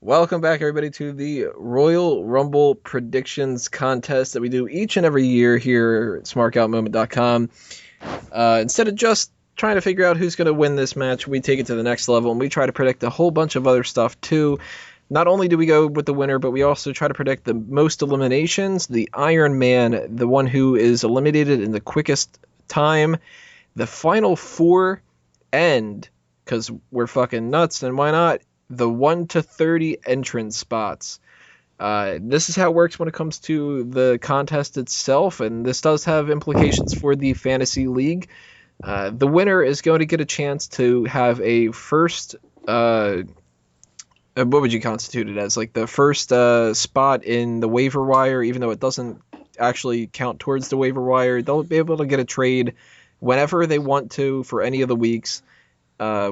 Welcome back, everybody, to the Royal Rumble predictions contest that we do each and every year here at smarkoutmoment.com. Instead of just trying to figure out who's going to win this match, we take it to the next level, and we try to predict a whole bunch of other stuff, too. Not only do we go with the winner, but we also try to predict the most eliminations, the Iron Man, the one who is eliminated in the quickest time, the final four, and, because we're fucking nuts, and why not, the 1 to 30 entrance spots. This is how it works when it comes to the contest itself, and this does have implications for the fantasy league. The winner is going to get a chance to have a first, what would you constitute it as? Like the first spot in the waiver wire, even though it doesn't actually count towards the waiver wire. They'll be able to get a trade whenever they want to for any of the weeks.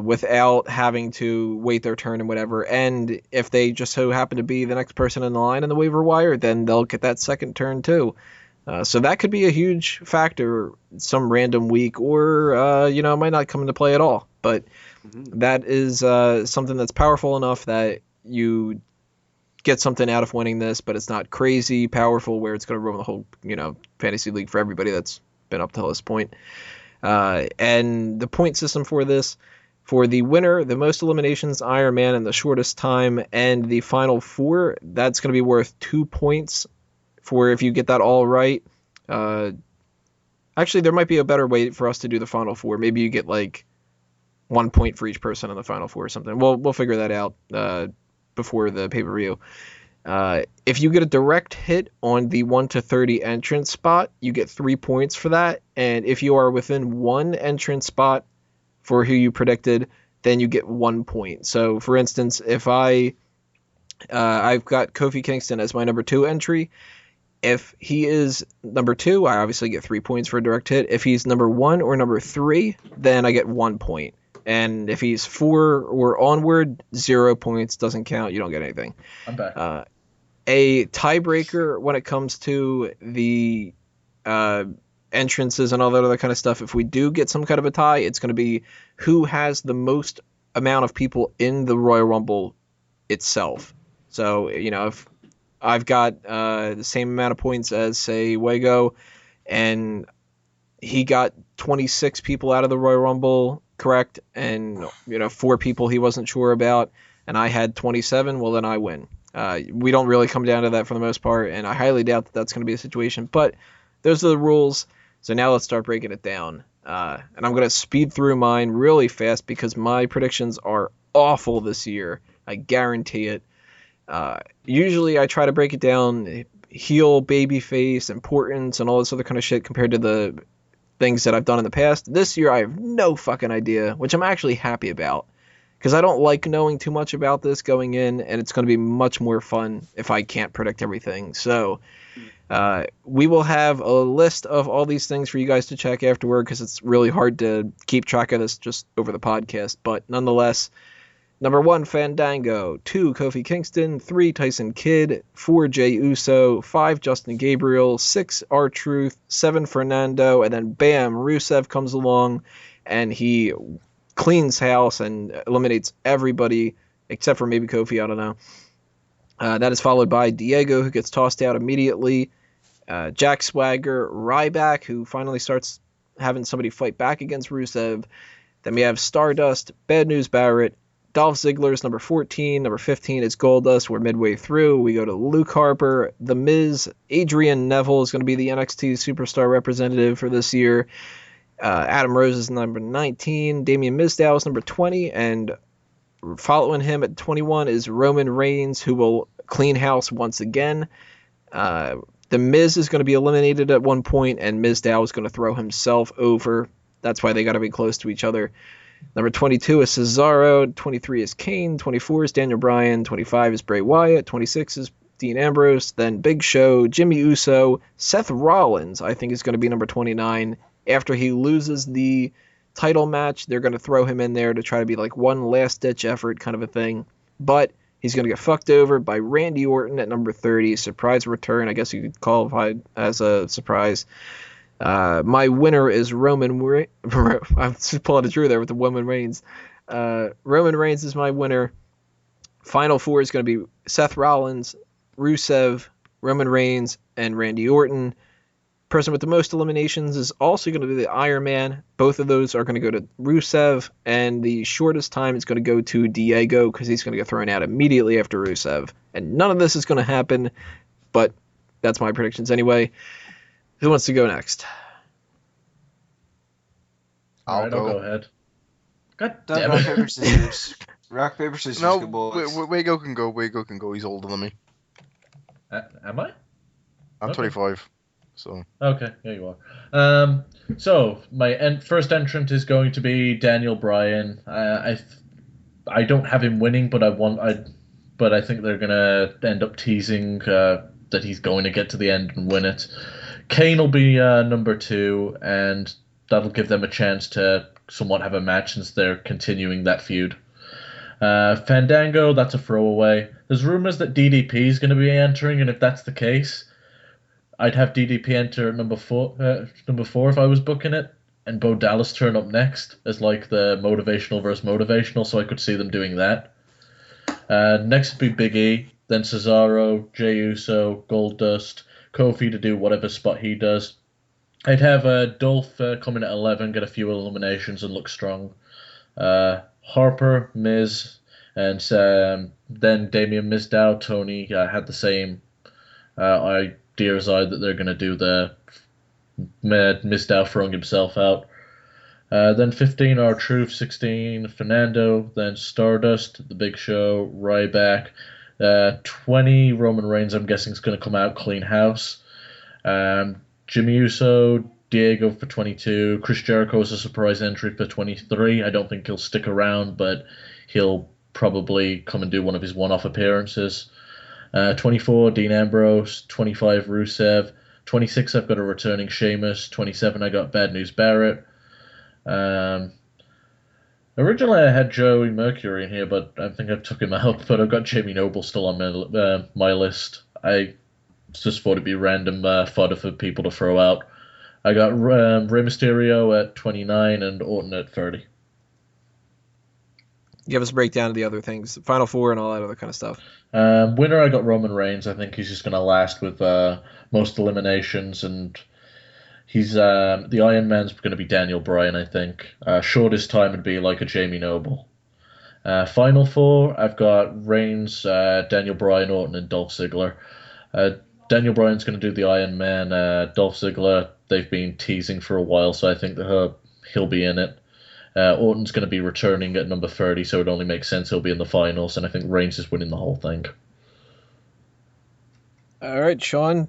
Without having to wait their turn and whatever. And if they just so happen to be the next person in the line in the waiver wire, then they'll get that second turn too. So that could be a huge factor some random week, or it might not come into play at all. But that is something that's powerful enough that you get something out of winning this, but it's not crazy powerful where it's going to ruin the whole fantasy league for everybody that's been up till this point. And the point system for this, for the winner, the most eliminations, Iron Man in the shortest time, and the final four, that's going to be worth 2 points for if you get that all right. Actually, there might be a better way for us to do the final four. Maybe you get like 1 point for each person in the final four or something. We'll figure that out before the pay-per-view. If you get a direct hit on the 1 to 30 entrance spot, you get 3 points for that. And if you are within one entrance spot for who you predicted, then you get 1 point. So, for instance, if I've got Kofi Kingston as my number 2 entry. If he is number 2, I obviously get 3 points for a direct hit. If he's number 1 or number 3, then I get 1 point. And if he's 4 or onward, 0 points, doesn't count. You don't get anything. I'm back. A tiebreaker when it comes to the entrances and all that other kind of stuff. If we do get some kind of a tie, it's going to be who has the most amount of people in the Royal Rumble itself. So, if I've got the same amount of points as, say, Wego, and he got 26 people out of the Royal Rumble, correct, and 4 people he wasn't sure about, and I had 27, well, then I win. We don't really come down to that for the most part, and I highly doubt that that's going to be a situation, but those are the rules. So now let's start breaking it down, and I'm going to speed through mine really fast because my predictions are awful this year. I guarantee it. Usually I try to break it down, heel, babyface, importance, and all this other kind of shit compared to the things that I've done in the past. This year I have no fucking idea, which I'm actually happy about, because I don't like knowing too much about this going in, and it's going to be much more fun if I can't predict everything. So we will have a list of all these things for you guys to check afterward, because it's really hard to keep track of this just over the podcast. But nonetheless, number 1, Fandango. 2, Kofi Kingston. 3, Tyson Kidd. 4, Jey Uso. 5, Justin Gabriel. 6, R-Truth. 7, Fernando. And then bam, Rusev comes along, and he cleans house and eliminates everybody except for maybe Kofi. I don't know. That is followed by Diego, who gets tossed out immediately. Jack Swagger, Ryback, who finally starts having somebody fight back against Rusev. Then we have Stardust, Bad News Barrett, Dolph Ziggler's number 14. Number 15 is Goldust. We're midway through. We go to Luke Harper, The Miz. Adrian Neville is going to be the NXT Superstar representative for this year. Adam Rose is number 19. Damian Mizdow is number 20. And following him at 21 is Roman Reigns, who will clean house once again. The Miz is going to be eliminated at one point, and Mizdow is going to throw himself over. That's why they got to be close to each other. Number 22 is Cesaro. 23 is Kane. 24 is Daniel Bryan. 25 is Bray Wyatt. 26 is Dean Ambrose. Then Big Show, Jimmy Uso. Seth Rollins, I think, is going to be number 29. After he loses the title match, they're going to throw him in there to try to be like one last-ditch effort kind of a thing. But he's going to get fucked over by Randy Orton at number 30. Surprise return, I guess you could qualify as a surprise. My winner is Roman Reigns. I'm just pulling a Drew there with the Roman Reigns. Roman Reigns is my winner. Final four is going to be Seth Rollins, Rusev, Roman Reigns, and Randy Orton. Person with the most eliminations is also going to be the Iron Man. Both of those are going to go to Rusev, and the shortest time is going to go to Diego because he's going to get thrown out immediately after Rusev. And none of this is going to happen, but that's my predictions anyway. Who wants to go next? I'll go ahead. God damn it. Rock, paper, scissors. Rock, paper, scissors. No, good boys. Wago can go. Wago can go. He's older than me. Am I? I'm 25. So. Okay, yeah, you are. So my first entrant is going to be Daniel Bryan. I don't have him winning, but I think they're gonna end up teasing that he's going to get to the end and win it. Kane will be number 2, and that'll give them a chance to somewhat have a match since they're continuing that feud. Fandango, that's a throwaway. There's rumors that DDP is going to be entering, and if that's the case, I'd have DDP enter at number 4 if I was booking it, and Bo Dallas turn up next as like the motivational versus motivational, so I could see them doing that. Next would be Big E, then Cesaro, Jey Uso, Goldust, Kofi to do whatever spot he does. I'd have Dolph come in at 11, get a few eliminations and look strong. Harper, Miz, and then Damian Mizdow, Tony had the same idea as I that they're going to do the Mizdow throwing himself out. Then 15 R-Truth, 16 Fernando, then Stardust, The Big Show, Ryback. 20 Roman Reigns, I'm guessing, is going to come out clean house. Jimmy Uso, Diego for 22. Chris Jericho is a surprise entry for 23. I don't think he'll stick around, but he'll probably come and do one of his one-off appearances. 24, Dean Ambrose. 25, Rusev. 26, I've got a returning Sheamus. 27, I got Bad News Barrett. Originally, I had Joey Mercury in here, but I think I've took him out. But I've got Jamie Noble still on my list. I just thought it'd be random fodder for people to throw out. I got Rey Mysterio at 29 and Orton at 30. Give us a breakdown of the other things, Final Four and all that other kind of stuff. Winner, I got Roman Reigns. I think he's just going to last with most eliminations, and he's the Iron Man's going to be Daniel Bryan, I think. Shortest time would be like a Jamie Noble. Final Four, I've got Reigns, Daniel Bryan, Orton, and Dolph Ziggler. Daniel Bryan's going to do the Iron Man. Dolph Ziggler, they've been teasing for a while, so I think that he'll be in it. Orton's going to be returning at number 30, so it only makes sense he'll be in the finals, and I think Reigns is winning the whole thing. All right, Sean.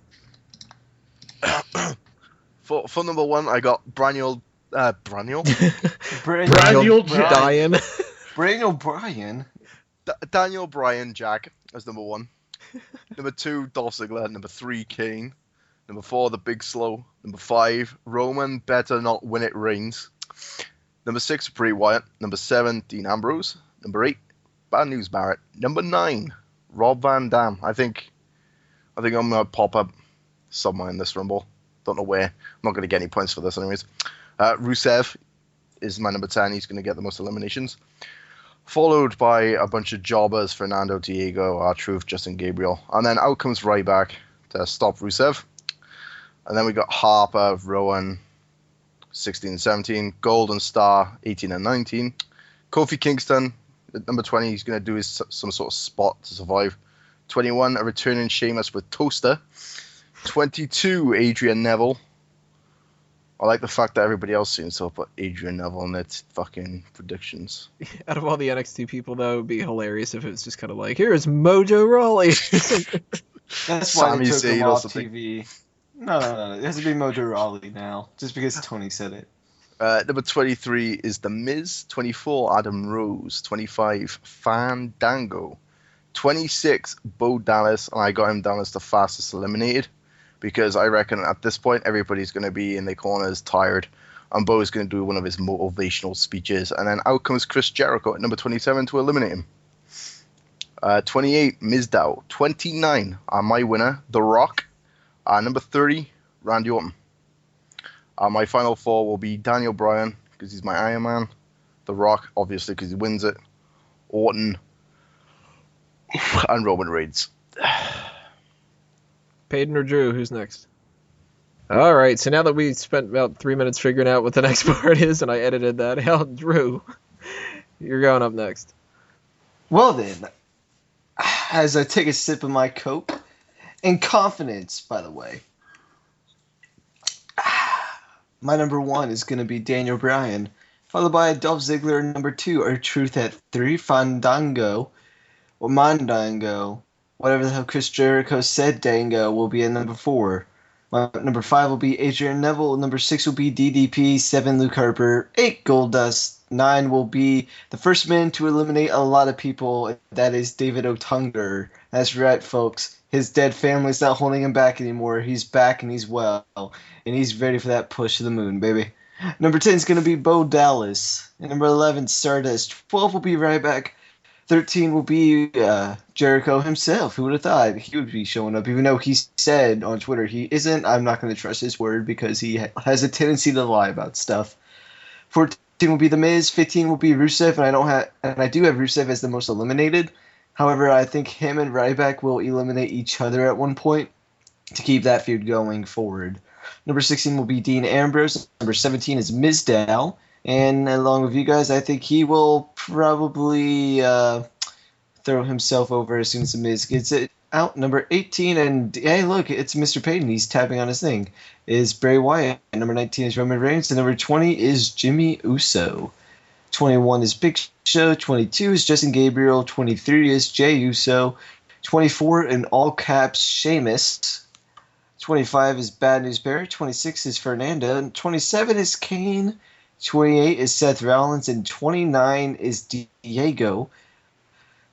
For number 1, I got Braniel. Braniel Bryan. Braniel Bryan. Daniel Bryan, Jack, as number 1. Number 2, Dolph Ziggler. Number 3, Kane. Number 4, The Big Slow. Number 5, Roman better not win it, Reigns. Number 6, Bray Wyatt. Number 7, Dean Ambrose. Number 8, Bad News Barrett. Number 9, Rob Van Dam. I think I'm gonna pop up somewhere in this Rumble. Don't know where. I'm not gonna get any points for this, anyways. Rusev is my number 10. He's gonna get the most eliminations. Followed by a bunch of jobbers: Fernando, Diego, R-Truth, Justin Gabriel, and then out comes Ryback to stop Rusev. And then we got Harper, Rowan, 16 and 17, Golden Star, 18 and 19, Kofi Kingston at number 20. He's going to do some sort of spot to survive. 21, a returning Sheamus with Toaster. 22, Adrian Neville. I like the fact that everybody else seems to put Adrian Neville in their fucking predictions. Out of all the NXT people, though, it would be hilarious if it was just kind of like, here's Mojo Rawley. That's why Sami they took him Zayn or off something. TV. No. It has to be Mojo Rawley now, just because Tony said it. Number 23 is The Miz. 24, Adam Rose. 25, Fandango. 26, Bo Dallas, and I got him down as the fastest eliminated, because I reckon at this point everybody's going to be in their corners tired, and Bo is going to do one of his motivational speeches, and then out comes Chris Jericho at number 27 to eliminate him. 28, Mizdow. 29, my winner, The Rock. Number 30, Randy Orton. My final 4 will be Daniel Bryan, because he's my Iron Man. The Rock, obviously, because he wins it. Orton, And Roman Reigns. Peyton or Drew, who's next? All right, so now that we spent about 3 minutes figuring out what the next part is, and I edited that out, Drew, you're going up next. Well then, as I take a sip of my Coke, in confidence, by the way, my number 1 is going to be Daniel Bryan, followed by Dolph Ziggler, number 2, R-Truth at 3, Fandango, or Mandango, whatever the hell Chris Jericho said, Dango, will be at number 4. My number 5 will be Adrian Neville, number 6 will be DDP, 7 Luke Harper, 8 Goldust, 9 will be the first man to eliminate a lot of people, that is David Otunga. That's right, folks. His dead family's not holding him back anymore. He's back and he's well. And he's ready for that push to the moon, baby. Number 10 is going to be Bo Dallas. And number 11, Stardust. 12 will be Ryback. 13 will be Jericho himself. Who would have thought he would be showing up? Even though he said on Twitter he isn't, I'm not going to trust his word because he has a tendency to lie about stuff. 14 will be The Miz. 15 will be Rusev, and I do have Rusev as the most eliminated. However, I think him and Ryback will eliminate each other at one point to keep that feud going forward. Number 16 will be Dean Ambrose. Number 17 is Mizdow. And along with you guys, I think he will probably throw himself over as soon as The Miz gets it out. Number 18, and hey, look, it's Mr. Peyton. He's tapping on his thing. Is Bray Wyatt. And number 19 is Roman Reigns. And number 20 is Jimmy Uso. 21 is Big Show. 22 is Justin Gabriel. 23 is Jey Uso. 24 in all caps, Sheamus. 25 is Bad News Barrett. 26 is Fernando. And 27 is Kane. 28 is Seth Rollins, and 29 is Diego.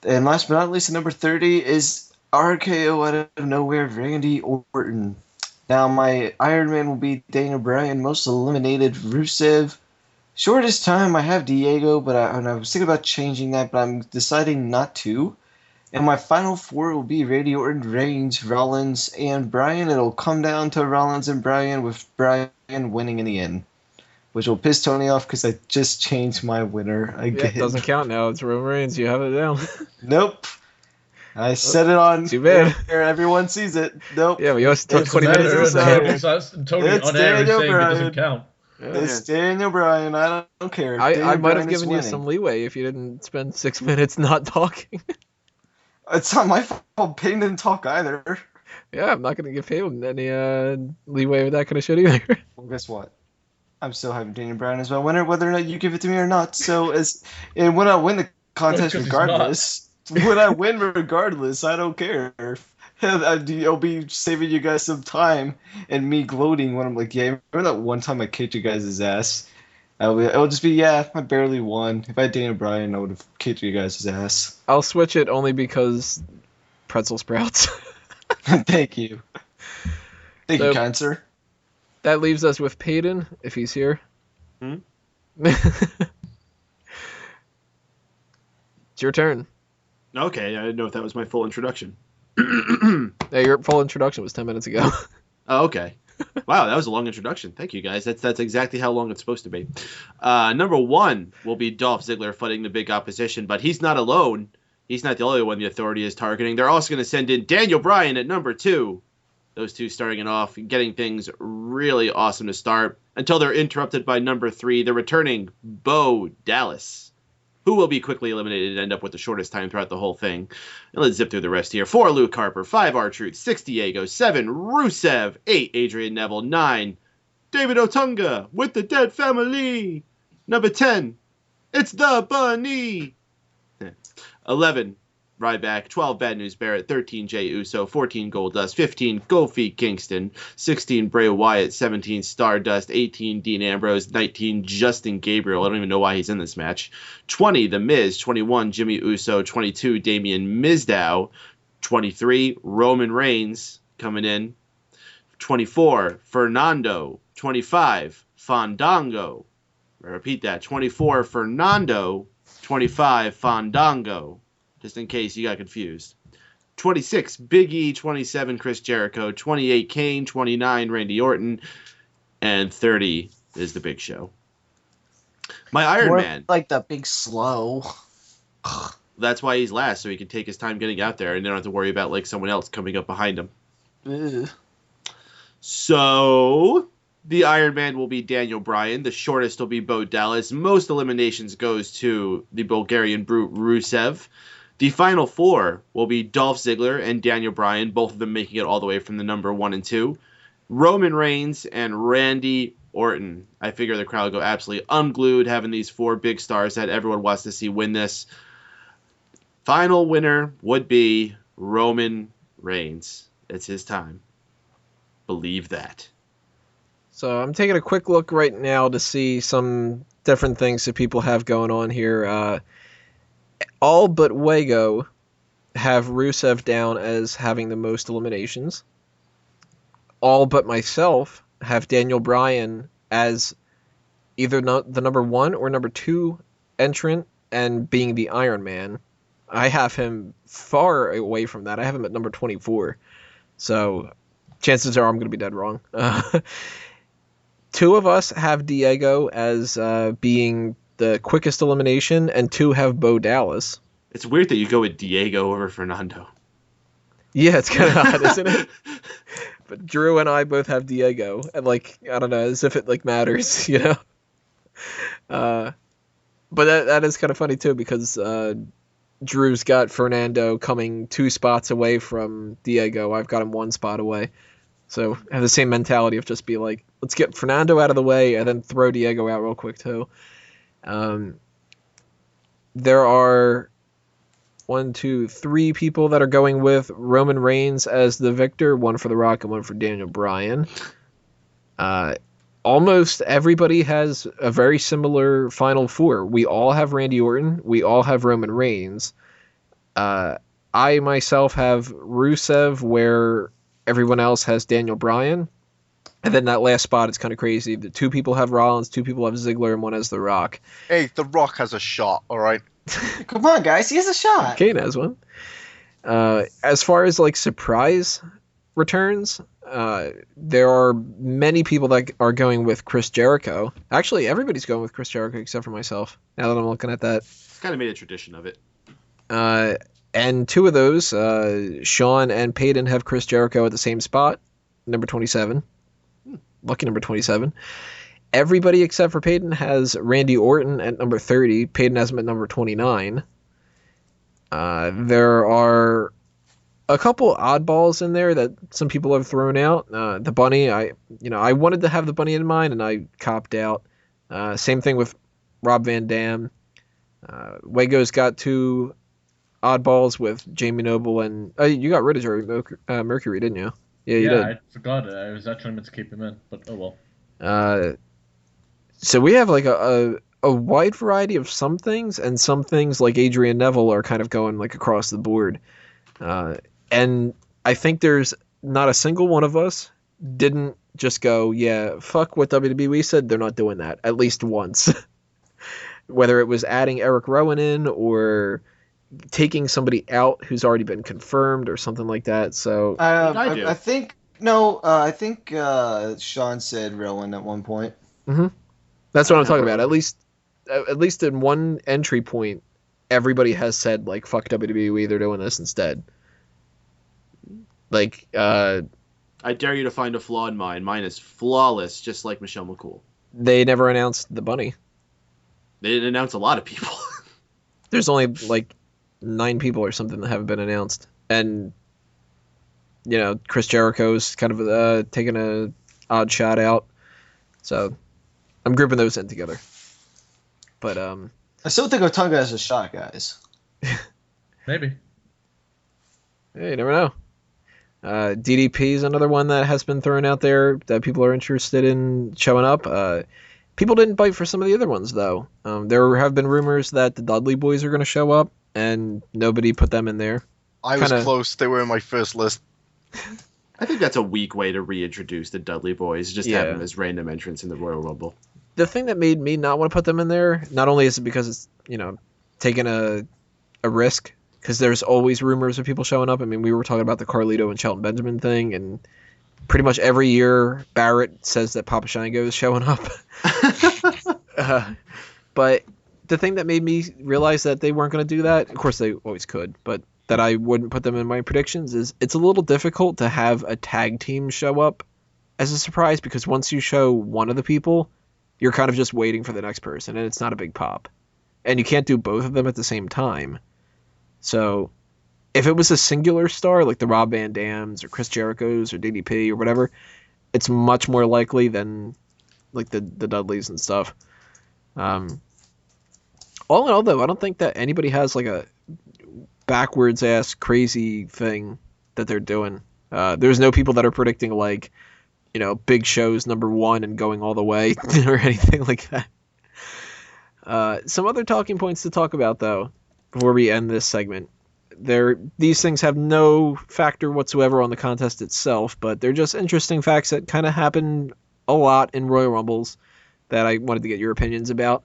And last but not least, number 30 is RKO out of nowhere, Randy Orton. Now, my Iron Man will be Daniel Bryan, most eliminated Rusev. Shortest time, I have Diego, but I was thinking about changing that, but I'm deciding not to. And my final 4 will be Randy Orton, Reigns, Rollins, and Bryan. It'll come down to Rollins and Bryan, with Bryan winning in the end. Which will piss Tony off because I just changed my winner again. Yeah, it doesn't count now. It's Roman Reigns. You have it down. Nope. I said it on Too bad. air. Everyone sees it. Nope. Yeah, but you always took Doesn't 20 minutes matter, to decide. Tony It's on air is Daniel saying Bryan. it doesn't count. It's Daniel Bryan. I don't care. I Daniel might have Bryan is given you winning. some leeway if you didn't spend 6 minutes not talking. It's not my fault. Payne didn't talk either. Yeah, I'm not going to give Peyton any leeway with that kind of shit either. Well, guess what? I'm still having Daniel Bryan as my winner, whether or not you give it to me or not. So when I win the contest, Because he's regardless, when I win regardless, I don't care. I'll be saving you guys some time and me gloating when I'm like, yeah, remember that one time I kicked you guys' ass? It'll just be, yeah, I barely won. If I had Daniel Bryan, I would have kicked you guys' ass. I'll switch it only because pretzel sprouts. Thank you. Thank So- you, kind sir. That leaves us with Peyton, if he's here. It's your turn. Okay, I didn't know if that was my full introduction. Yeah, your full introduction was 10 minutes ago. Oh, okay. Wow, that was a long introduction. Thank you, guys. That's exactly how long it's supposed to be. Number 1 will be Dolph Ziggler fighting the big opposition, but he's not alone. He's not the only one the Authority is targeting. They're also going to send in Daniel Bryan at number 2. Those two starting it off, getting things really awesome to start, until they're interrupted by number 3, the returning Bo Dallas, who will be quickly eliminated and end up with the shortest time throughout the whole thing. And let's zip through the rest here. 4, Luke Harper. 5, R-Truth. 6, Diego. 7, Rusev. 8, Adrian Neville. 9, David Otunga with the dead family. Number 10, it's the Bunny. 11, Ryback. 12, Bad News Barrett. 13, Jey Uso. 14, Goldust. 15, Kofi Kingston. 16, Bray Wyatt. 17, Stardust. 18, Dean Ambrose. 19, Justin Gabriel. I don't even know why he's in this match. 20, The Miz. 21, Jimmy Uso. 22, Damian Mizdow. 23, Roman Reigns coming in. 24, Fernando. 25, Fandango. I repeat that. 24, Fernando. 25, Fandango. Just in case you got confused. 26, Big E. 27, Chris Jericho. 28, Kane. 29, Randy Orton. And 30 is the Big Show. My Iron More Man. like the big slow. That's why he's last, so he can take his time getting out there, and they don't have to worry about like someone else coming up behind him. Ugh. So the Iron Man will be Daniel Bryan. The shortest will be Bo Dallas. Most eliminations goes to the Bulgarian brute Rusev. The final four will be Dolph Ziggler and Daniel Bryan, both of them making it all the way from the number 1 and 2. Roman Reigns and Randy Orton. I figure the crowd will go absolutely unglued having these 4 big stars that everyone wants to see win this. Final winner would be Roman Reigns. It's his time. Believe that. So I'm taking a quick look right now to see some different things that people have going on here. All but Wago have Rusev down as having the most eliminations. All but myself have Daniel Bryan as either the number 1 or number 2 entrant and being the Iron Man. I have him far away from that. I have him at number 24. So chances are I'm going to be dead wrong. 2 of us have Diego as being the quickest elimination, and 2 have Bo Dallas. It's weird that you go with Diego over Fernando. Yeah, it's kind of odd, isn't it? But Drew and I both have Diego, and like, I don't know, as if it like matters, you know. But that is kind of funny too, because Drew's got Fernando coming 2 spots away from Diego. I've got him 1 spot away. So I have the same mentality of just be like, let's get Fernando out of the way and then throw Diego out real quick too. There are 1, 2, 3 people that are going with Roman Reigns as the victor, 1 for The Rock and 1 for Daniel Bryan. Almost everybody has a very similar final 4. We all have Randy Orton. We all have Roman Reigns. I myself have Rusev, where everyone else has Daniel Bryan. And then that last spot is kind of crazy. The 2 people have Rollins, 2 people have Ziggler, and 1 has The Rock. Hey, The Rock has a shot, all right? Come on, guys. He has a shot. Kane has one. As far as like surprise returns, there are many people that are going with Chris Jericho. Actually, everybody's going with Chris Jericho except for myself, now that I'm looking at that. Kind of made a tradition of it. And 2 of those, Sean and Peyton, have Chris Jericho at the same spot, number 27. Lucky number 27. Everybody except for Peyton has Randy Orton at number 30. Peyton has him at number 29. There are a couple oddballs in there that some people have thrown out. The Bunny, I wanted to have the Bunny in mind, and I copped out. Same thing with Rob Van Dam. Wago's got 2 oddballs with Jamie Noble, and you got rid of Jerry Mercury, didn't you? Yeah, you did. I forgot it. I was actually meant to keep him in, but oh well. So we have like a wide variety of some things, and some things like Adrian Neville are kind of going like across the board. And I think there's not a single one of us didn't just go, yeah, fuck what WWE said, they're not doing that, at least once. Whether it was adding Eric Rowan in or taking somebody out who's already been confirmed or something like that. So I think Sean said Rowan at one point. Mm-hmm. That's what I'm talking about. At least in one entry point, everybody has said like fuck WWE, they're doing this instead. Like I dare you to find a flaw in mine. Mine is flawless, just like Michelle McCool. They never announced the Bunny. They didn't announce a lot of people. There's only like 9 people or something that haven't been announced, and Chris Jericho's kind of taking a odd shot out. So I'm grouping those in together. But I still think Otunga has a shot, guys. Maybe. Hey, you never know. DDP is another one that has been thrown out there that people are interested in showing up. People didn't bite for some of the other ones, though. There have been rumors that the Dudley Boys are going to show up, and nobody put them in there. I was close. They were in my first list. I think that's a weak way to reintroduce the Dudley Boys, just have them as random entrants in the Royal Rumble. The thing that made me not want to put them in there, not only is it because it's, taking a risk, because there's always rumors of people showing up. I mean, we were talking about the Carlito and Shelton Benjamin thing, and pretty much every year Barrett says that Papa Shango is showing up. But the thing that made me realize that they weren't going to do that, of course they always could, but that I wouldn't put them in my predictions, is it's a little difficult to have a tag team show up as a surprise, because once you show one of the people, you're kind of just waiting for the next person, and it's not a big pop. And you can't do both of them at the same time. So if it was a singular star, like the Rob Van Dams or Chris Jericho's or DDP or whatever, it's much more likely than like the Dudleys and stuff. All in all, though, I don't think that anybody has like a backwards ass crazy thing that they're doing. There's no people that are predicting like, you know, Big Show's #1 and going all the way or anything like that. Some other talking points to talk about, though, before we end this segment. These things have no factor whatsoever on the contest itself, but they're just interesting facts that kind of happen a lot in Royal Rumbles that I wanted to get your opinions about.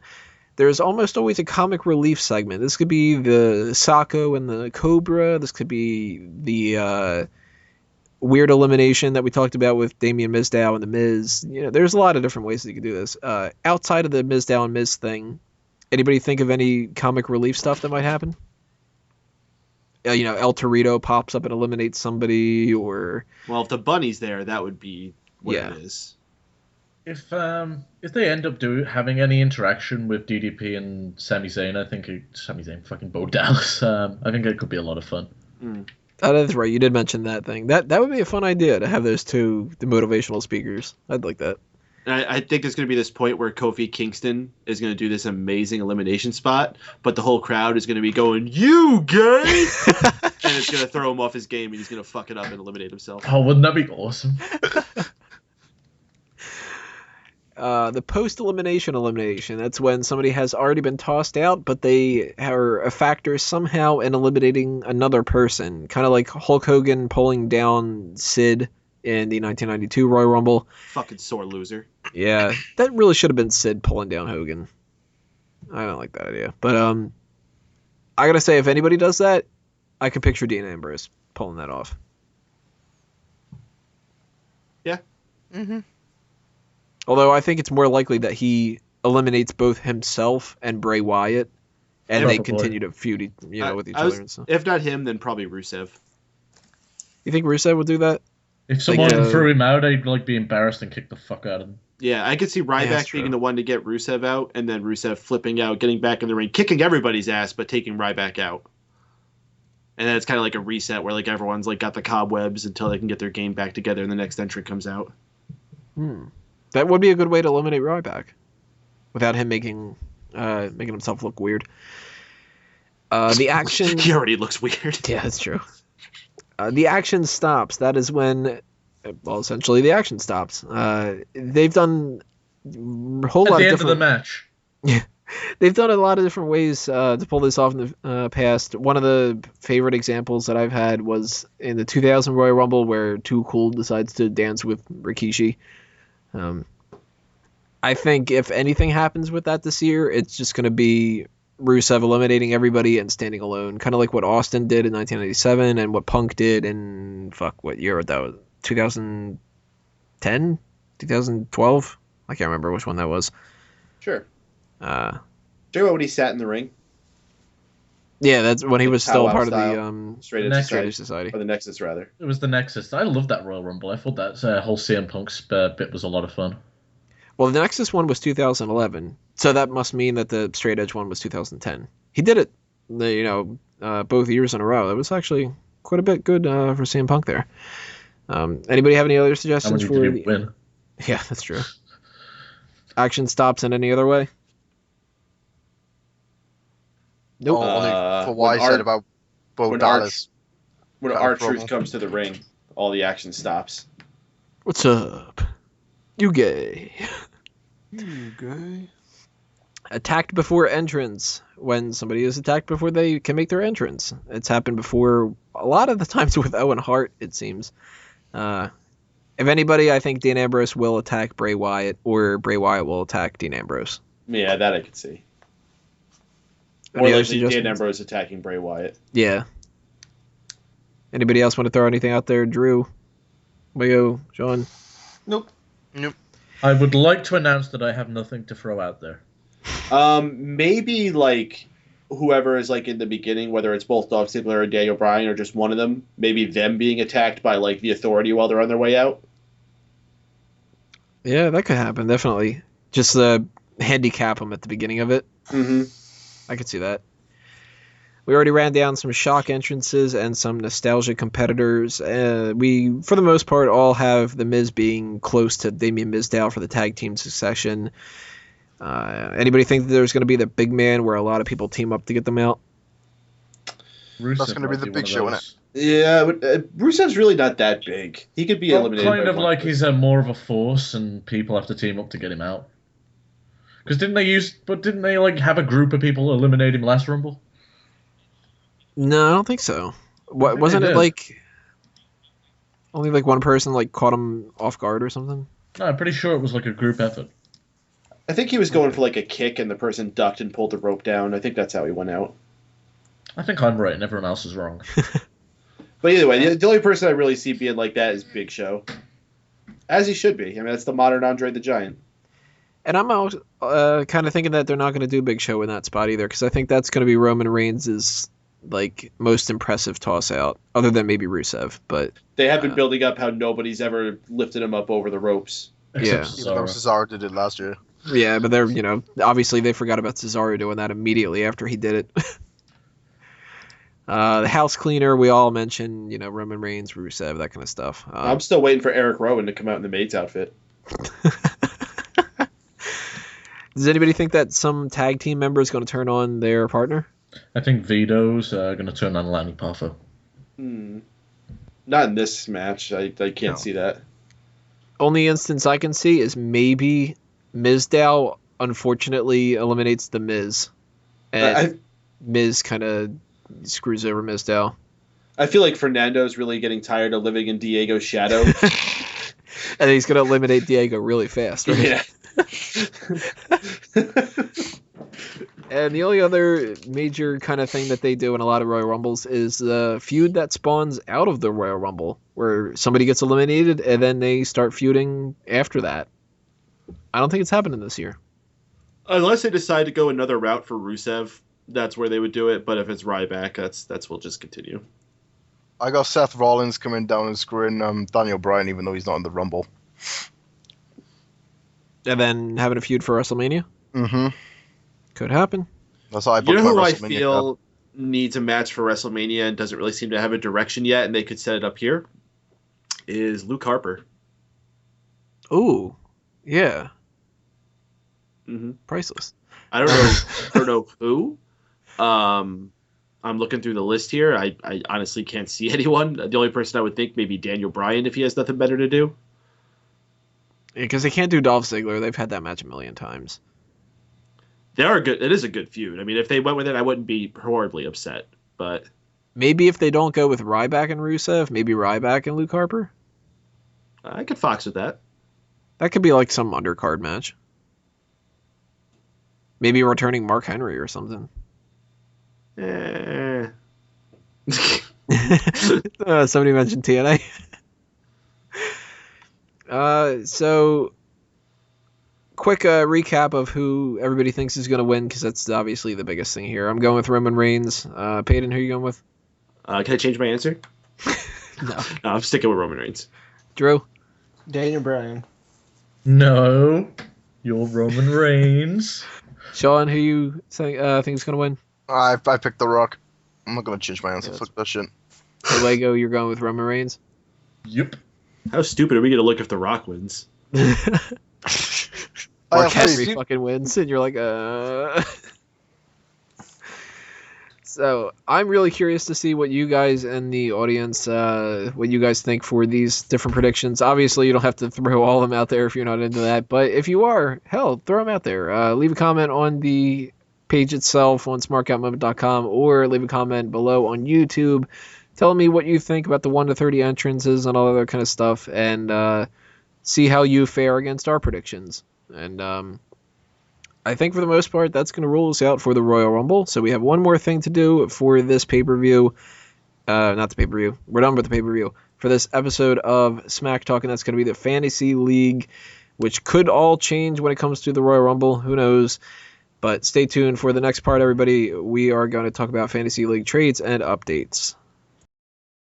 There's almost always a comic relief segment. This could be the Sacco and the Cobra. This could be the weird elimination that we talked about with Damian Mizdow and The Miz. You know, there's a lot of different ways that you could do this. Outside of the Mizdow and Miz thing, anybody think of any comic relief stuff that might happen? You know, El Torito pops up and eliminates somebody, or... Well, if the bunny's there, that would be what it is. If they end up having any interaction with DDP and Sami Zayn, I think Sami Zayn, fucking Bo Dallas, I think it could be a lot of fun. Oh, that's right. You did mention that thing. That would be a fun idea to have those two, the motivational speakers. I'd like that. I think there's going to be this point where Kofi Kingston is going to do this amazing elimination spot, but the whole crowd is going to be going, "You gay!" and it's going to throw him off his game, and he's going to fuck it up and eliminate himself. Oh, wouldn't that be awesome? The post-elimination, that's when somebody has already been tossed out, but they are a factor somehow in eliminating another person. Kind of like Hulk Hogan pulling down Sid in the 1992 Royal Rumble. Fucking sore loser. Yeah, that really should have been Sid pulling down Hogan. I don't like that idea. But I gotta say, if anybody does that, I can picture Dean Ambrose pulling that off. Yeah. Mm-hmm. Although I think it's more likely that he eliminates both himself and Bray Wyatt, and they continue to feud, with each other and stuff. If not him, then probably Rusev. You think Rusev would do that? If someone threw him out, I'd be embarrassed and kick the fuck out of him. Yeah, I could see Ryback being the one to get Rusev out, and then Rusev flipping out, getting back in the ring, kicking everybody's ass, but taking Ryback out. And then it's kind of like a reset where everyone's got the cobwebs until they can get their game back together, and the next entrant comes out. That would be a good way to eliminate Ryback, without him making himself look weird. The action. He already looks weird. Yeah, that's true. The action stops. That is when, essentially the action stops. They've done a whole lot of different... At the end of the match. Yeah. They've done a lot of different ways to pull this off in the past. One of the favorite examples that I've had was in the 2000 Royal Rumble, where Too Cool decides to dance with Rikishi. I think if anything happens with that this year, it's just going to be Rusev eliminating everybody and standing alone, kind of like what Austin did in 1997 and what Punk did in what year that was, 2010, 2012. I can't remember which one that was. Sure. Sure, when he sat in the ring. Yeah, that's when he was still part of the Straight Edge Society. Or the Nexus, rather. It was the Nexus. I loved that Royal Rumble. I thought that whole CM Punk's bit was a lot of fun. Well, the Nexus one was 2011, so that must mean that the Straight Edge one was 2010. He did it, both years in a row. It was actually quite a bit good for CM Punk there. Anybody have any other suggestions for the win? Yeah, that's true. Action stops in any other way? Nope. Only for what I said about Bo Dallas. When R-Truth comes to the ring, all the action stops. What's up? You gay. You gay. Attacked before entrance. When somebody is attacked before they can make their entrance. It's happened before a lot of the times with Owen Hart, it seems. If anybody, I think Dean Ambrose will attack Bray Wyatt, or Bray Wyatt will attack Dean Ambrose. Yeah, that I could see. Or likely Dean Ambrose attacking Bray Wyatt. Yeah. Anybody else want to throw anything out there? Drew? Mayo? John? Nope. I would like to announce that I have nothing to throw out there. Maybe like whoever is like in the beginning, whether it's both Dolph Ziggler or Daniel Bryan or just one of them, maybe them being attacked by like the Authority while they're on their way out. Yeah, that could happen, definitely. Just handicap them at the beginning of it. Mm-hmm. I could see that. We already ran down some shock entrances and some nostalgia competitors. We, for the most part, all have The Miz being close to Damien Mizdow for the tag team succession. Anybody think that there's going to be the big man where a lot of people team up to get them out? That's going to be the big show, isn't it? Yeah, but Rusev's really not that big. He could be eliminated. Kind of like he's more of a force, and people have to team up to get him out. Because didn't they like have a group of people eliminate him last Rumble? No, I don't think so. What wasn't it like? Only like one person like caught him off guard or something. No, I'm pretty sure it was like a group effort. I think he was going for like a kick, and the person ducked and pulled the rope down. I think that's how he went out. I think I'm right, and everyone else is wrong. But either way, the only person I really see being like that is Big Show. As he should be. I mean, that's the modern Andre the Giant. And I'm kind of thinking that they're not going to do Big Show in that spot either, because I think that's going to be Roman Reigns' like most impressive toss out, other than maybe Rusev. But they have been building up how nobody's ever lifted him up over the ropes. Yeah, even though Cesaro did it last year. Yeah, but they're obviously they forgot about Cesaro doing that immediately after he did it. The house cleaner, we all mentioned, Roman Reigns, Rusev, that kind of stuff. I'm still waiting for Eric Rowan to come out in the maid's outfit. Does anybody think that some tag team member is going to turn on their partner? I think Vito's going to turn on Lanny Poffo. Not in this match. I can't see that. Only instance I can see is maybe Mizdow unfortunately eliminates the Miz. And Miz kind of screws over Mizdow. I feel like Fernando's really getting tired of living in Diego's shadow. And he's going to eliminate Diego really fast, right? Yeah. And the only other major kind of thing that they do in a lot of Royal Rumbles is the feud that spawns out of the Royal Rumble, where somebody gets eliminated and then they start feuding after that. I don't think it's happening this year. Unless they decide to go another route for Rusev, that's where they would do it. But if it's Ryback, that's we'll just continue. I got Seth Rollins coming down and screwing Daniel Bryan, even though he's not in the Rumble. And then having a feud for WrestleMania? Mm-hmm. Could happen. That's how I You know who I WrestleMania feel needs a match for WrestleMania and doesn't really seem to have a direction yet, and they could set it up here, is Luke Harper. Ooh, yeah. Mm-hmm. Priceless. I don't know who. I'm looking through the list here. I honestly can't see anyone. The only person I would think maybe Daniel Bryan if he has nothing better to do. Because they can't do Dolph Ziggler. They've had that match a million times. They are good. It is a good feud. I mean, if they went with it, I wouldn't be horribly upset. But maybe if they don't go with Ryback and Rusev, maybe Ryback and Luke Harper. I could fox with that. That could be like some undercard match. Maybe returning Mark Henry or something. Somebody mentioned TNA. So quick recap of who everybody thinks is going to win, because that's obviously the biggest thing here. I'm going with Roman Reigns. Peyton, who are you going with? Can I change my answer? No, I'm sticking with Roman Reigns. Drew? Daniel Bryan. No, you're Roman Reigns. Sean, who you think is going to win? I picked The Rock. I'm not going to change my answer. Fuck that shit. Lego, you're going with Roman Reigns? Yep. How stupid are we going to look if The Rock wins? Mark Henry fucking wins, and you're like, So I'm really curious to see what you guys and the audience, what you guys think for these different predictions. Obviously, you don't have to throw all of them out there if you're not into that, but if you are, hell, throw them out there. Leave a comment on the page itself on smarkoutmoment.com, or leave a comment below on YouTube telling me what you think about the 1 to 30 entrances and all other kind of stuff, and see how you fare against our predictions. And I think for the most part, that's going to rule us out for the Royal Rumble. So we have one more thing to do for this pay-per-view. Not the pay-per-view. We're done with the pay-per-view. For this episode of Smack Talk, and that's going to be the Fantasy League, which could all change when it comes to the Royal Rumble. Who knows? But stay tuned for the next part, everybody. We are going to talk about Fantasy League trades and updates.